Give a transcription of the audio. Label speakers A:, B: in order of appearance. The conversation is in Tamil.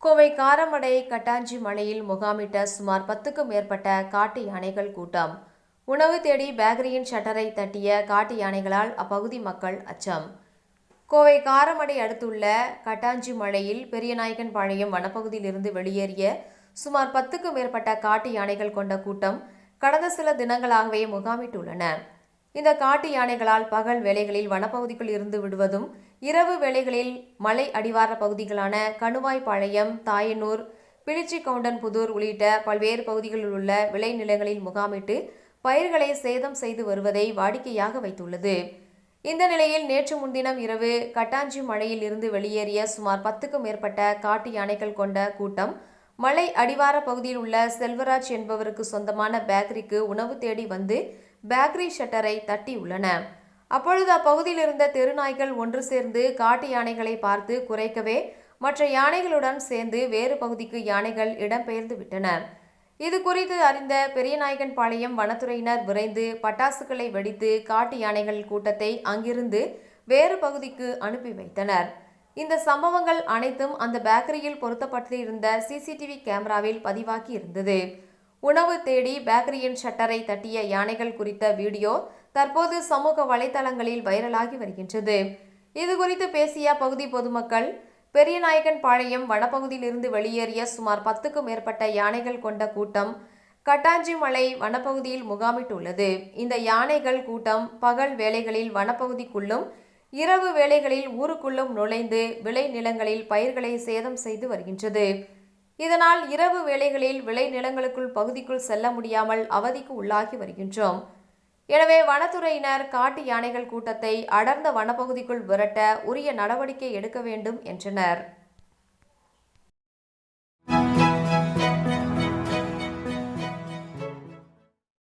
A: கோவை காரமடை கட்டாஞ்சி மலையில் முகாமிட்ட சுமார் 10க்கும் மேற்பட்ட காட்டு யானைகள் கூட்டம். உணவு தேடி பேக்கரியின் ஷட்டரை தட்டிய காட்டு யானைகளால் அப்பகுதி மக்கள் அச்சம். கோவை காரமடை அடுத்துள்ள கட்டாஞ்சி மலையில் பெரியநாயக்கன்பாளையம் வனப்பகுதியிலிருந்து வெளியேறிய சுமார் 10க்கும் மேற்பட்ட காட்டு யானைகள் கொண்ட கூட்டம் கடந்த சில தினங்களாகவே முகாமிட்டுள்ளன. இந்த காட்டு யானைகளால் பகல் வேளைகளில் வனப்பகுதிக்குள் இருந்து விடுவதும், இரவு வேளைகளில் மலை அடிவார பகுதிகளான கணுவாய்பாளையம், தாயனூர், பிளிச்சிக்கவுண்டன்புதூர் உள்ளிட்ட பல்வேறு பகுதிகளில் உள்ள விளைநிலங்களில் முகாமிட்டு பயிர்களை சேதம் செய்து வருவதை வாடிக்கையாக வைத்துள்ளது. இந்த நிலையில் நேற்று முன்தினம் இரவு கட்டாஞ்சி மலையில் இருந்து வெளியேறிய சுமார் 10க்கும் மேற்பட்ட காட்டு யானைகள் கொண்ட கூட்டம் மலை அடிவார பகுதியில் உள்ள செல்வராஜ் என்பவருக்கு சொந்தமான பேக்கரிக்கு உணவு தேடி வந்து பேக்கரி ஷட்டரை தட்டியுள்ளன. அப்பொழுது அப்பகுதியில் இருந்த தெருநாய்கள் ஒன்று சேர்ந்து காட்டு யானைகளை பார்த்து குறைக்கவே மற்ற யானைகளுடன் சேர்ந்து வேறு பகுதிக்கு யானைகள் இடம்பெயர்ந்து விட்டன. இது குறித்து அறிந்த பெரியநாயக்கன்பாளையம் வனத்துறையினர் விரைந்து பட்டாசுகளை வெடித்து காட்டு யானைகள் கூட்டத்தை அங்கிருந்து வேறு பகுதிக்கு அனுப்பி வைத்தனர். இந்த சம்பவங்கள் அனைத்தும் அந்த பேக்கரியில் பொருத்தப்பட்டிருந்த சிசிடிவி கேமராவில் பதிவாகி இருந்தது. உணவு தேடி பேக்கரியின் ஷட்டரை தட்டிய யானைகள் குறித்த வீடியோ தற்போது சமூக வலைதளங்களில் வைரலாகி வருகின்றது. இது குறித்து பேசிய பகுதி பொதுமக்கள், பெரியநாயக்கன்பாளையம் வனப்பகுதியிலிருந்து வெளியேறிய சுமார் 10க்கும் மேற்பட்ட யானைகள் கொண்ட கூட்டம் கட்டாஞ்சி மலை வனப்பகுதியில் முகாமிட்டுள்ளது. இந்த யானைகள் கூட்டம் பகல் வேளைகளில் வனப்பகுதிக்குள்ளும், இரவு வேளைகளில் ஊருக்குள்ளும் நுழைந்து விளை நிலங்களில் பயிர்களை சேதம் செய்து வருகின்றது. இதனால் இரவு வேளைகளில் விளை நிலங்களுக்குள் பகுதிக்குள் செல்ல முடியாமல் அவதிக்கு உள்ளாகி வருகின்றோம். எனவே வனத்துறையினர் காட்டு யானைகள் கூட்டத்தை அடர்ந்த வனப்பகுதிக்குள் விரட்ட உரிய நடவடிக்கை எடுக்க வேண்டும் என்றனர்.